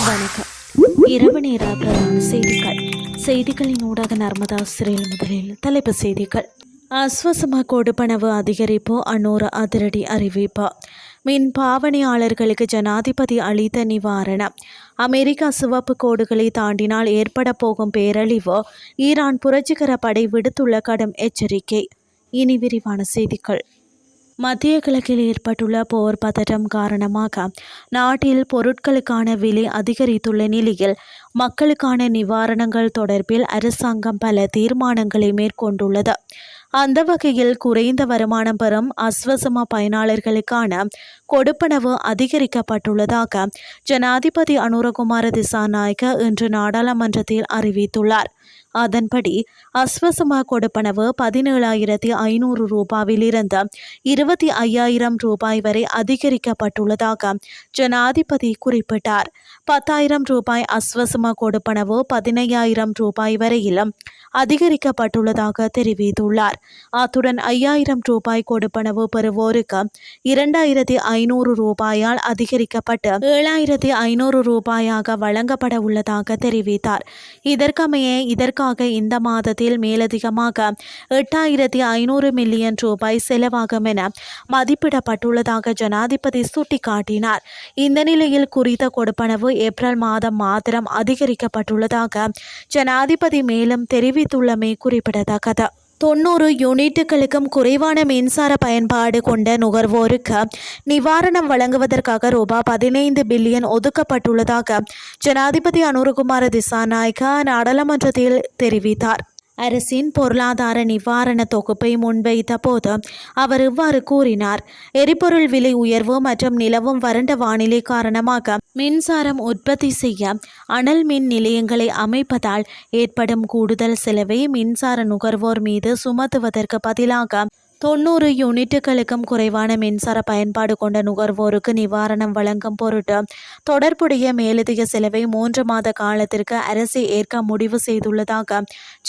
வணக்கம். இரவு நேர பிரதான செய்திகளின் ஊடாக நர்மதா சிறையில் முதலில் தலைப்பு செய்திகள். அஸ்வசம கொடுப்பனவு அதிகரிப்பு, அன்னூர் அதிரடி அறிவிப்பு. மின் பாவனையாளர்களுக்கு ஜனாதிபதி அளித்த நிவாரணம். அமெரிக்கா சிவப்பு கோடுகளை தாண்டினால் ஏற்பட போகும் பேரழிவு, ஈரான் புரட்சிகர படை விடுத்துள்ள கடும் எச்சரிக்கை. இனி விரிவான செய்திகள். மத்திய கிழக்கில் ஏற்பட்டுள்ள போர் பதட்டம் காரணமாக நாட்டில் பொருட்களுக்கான விலை அதிகரித்துள்ள நிலையில் மக்களுக்கான நிவாரணங்கள் தொடர்பில் அரசாங்கம் பல தீர்மானங்களை மேற்கொண்டுள்ளது. அந்த வகையில் குறைந்த வருமானம் பெறும் அஸ்வசம பயனாளர்களுக்கான கொடுப்பனவு அதிகரிக்கப்பட்டுள்ளதாக ஜனாதிபதி அனுரகுமார திசாநாயக்க இன்று நாடாளுமன்றத்தில் அறிவித்துள்ளார். அதன்படி அஸ்வசம கொடுப்பனவு 17,500 ரூபாயிலிருந்து 25,000 ரூபாய் வரை அதிகரிக்கப்பட்டுள்ளதாக ஜனாதிபதி குறிப்பிட்டார். 10,000 ரூபாய் அஸ்வசம கொடுப்பனவு 15,000 ரூபாய் வரையிலும் அதிகரிக்கப்பட்டுள்ளதாக தெரிவித்துள்ளார். அத்துடன் 5,000 ரூபாய் கொடுப்பனவு பெறுவோருக்கு 2,500 ரூபாயால் அதிகரிக்கப்பட்டு 7,500 ரூபாயாக வழங்கப்பட உள்ளதாக தெரிவித்தார். இதற்காக இந்த மாதத்தில் மேலதிகமாக 8,500 மில்லியன் ரூபாய் செலவாகும் என மதிப்பிடப்பட்டுள்ளதாக ஜனாதிபதி சுட்டிக்காட்டினார். இந்த நிலையில் குறித்த கொடுப்பனவு ஏப்ரல் மாதம் மாத்திரம் அதிகரிக்கப்பட்டுள்ளதாக ஜனாதிபதி மேலும் தெரிவித்துள்ளமை குறிப்பிடத்தக்கது. 90 யூனிட்டுகளுக்கும் குறைவான மின்சார பயன்பாடு கொண்ட நுகர்வோருக்கு நிவாரணம் வழங்குவதற்காக ரூபாய் 15 பில்லியன் ஒதுக்கப்பட்டுள்ளதாக ஜனாதிபதி அனுரகுமார திசாநாயக்க நாடாளுமன்றத்தில் தெரிவித்தார். அரசின் பொருளாதார நிவாரண தொகுப்பை முன்வைத்த போது அவர் இவ்வாறு கூறினார். எரிபொருள் விலை உயர்வு மற்றும் நிலவும் வறண்ட வானிலை காரணமாக மின்சாரம் உற்பத்தி செய்ய அனல் மின் நிலையங்களை அமைப்பதால் ஏற்படும் கூடுதல் செலவை மின்சார நுகர்வோர் மீது சுமத்துவதற்கு பதிலாக 90 யூனிட்டுகளுக்கும் குறைவான மின்சார பயன்பாடு கொண்ட நுகர்வோருக்கு நிவாரணம் வழங்கும் பொருட்டு தொடர்புடைய மேலதிக செலவை 3 மாத காலத்திற்கு அரசு ஏற்க முடிவு செய்துள்ளதாக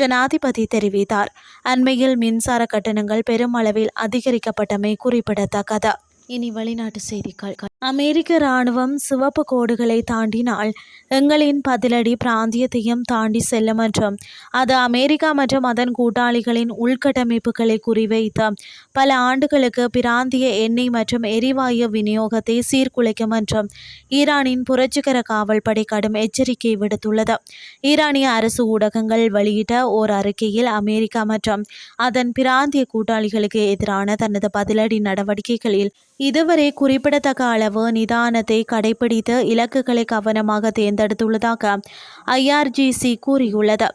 ஜனாதிபதி தெரிவித்தார். அண்மையில் மின்சார கட்டணங்கள் பெருமளவில் அதிகரிக்கப்பட்டமை குறிப்பிடத்தக்கது. இனி வெளிநாட்டு செய்திகள். அமெரிக்க இராணுவம் சிவப்பு கோடுகளை தாண்டினால் எங்களின் பதிலடி பிராந்தியத்தையும் தாண்டி செல்லும் என்றும் அது அமெரிக்கா மற்றும் அதன் கூட்டாளிகளின் உள்கட்டமைப்புகளை குறிவைத்து பல ஆண்டுகளுக்கு பிராந்திய எண்ணெய் மற்றும் எரிவாயு விநியோகத்தை சீர்குலைக்கும் என்றும் ஈரானின் புரட்சிகர காவல்படை கடும் எச்சரிக்கை விடுத்துள்ளது. ஈரானிய அரசு ஊடகங்கள் வெளியிட்ட ஓர் அறிக்கையில் அமெரிக்கா மற்றும் அதன் பிராந்திய கூட்டாளிகளுக்கு எதிரான தனது பதிலடி நடவடிக்கைகளில் இதுவரை குறிப்பிடத்தக்க அளவு நிதானத்தை கடைபிடித்து இலக்குகளை கவனமாக தேர்ந்தெடுத்துள்ளதாக IRGC கூறியுள்ளது.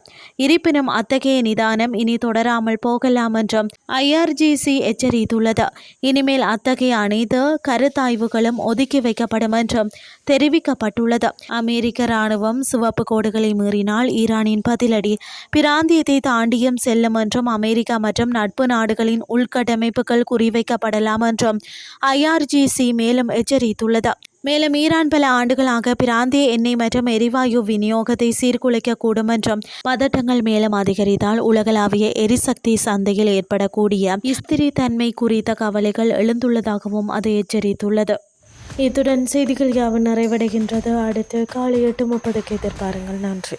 இருப்பினும் அத்தகைய நிதானம் இனி தொடராமல் போகலாம் என்றும் IRGC எச்சரித்துள்ளது. இனிமேல் அத்தகைய அனைத்து கருத்தாய்வுகளும் ஒதுக்கி வைக்கப்படும் என்றும் தெரிவிக்கப்பட்டுள்ளது. அமெரிக்க இராணுவம் சிவப்பு கோடுகளை மீறினால் ஈரானின் பதிலடி பிராந்தியத்தை தாண்டியும் செல்லும் என்றும் அமெரிக்கா மற்றும் நட்பு நாடுகளின் உள்கட்டமைப்புகள் குறிவைக்கப்படலாம் என்றும் IRGC மேலும் எச்சரித்துள்ளது. மேலும் ஈரான் பல ஆண்டுகளாக பிராந்திய எண்ணெய் மற்றும் எரிவாயு விநியோகத்தை சீர்குலைக்கக்கூடும் என்றும் பதட்டங்கள் மேலும் அதிகரித்தால் உலகளாவிய எரிசக்தி சந்தையில் ஏற்படக்கூடிய ஸ்திரத்தன்மை குறித்த கவலைகள் எழுந்துள்ளதாகவும் அது எச்சரித்துள்ளது. இத்துடன் செய்திகள் யாவும் நிறைவடைகின்றது. அடுத்து காலை 8:30 எதிர்பாருங்கள். நன்றி.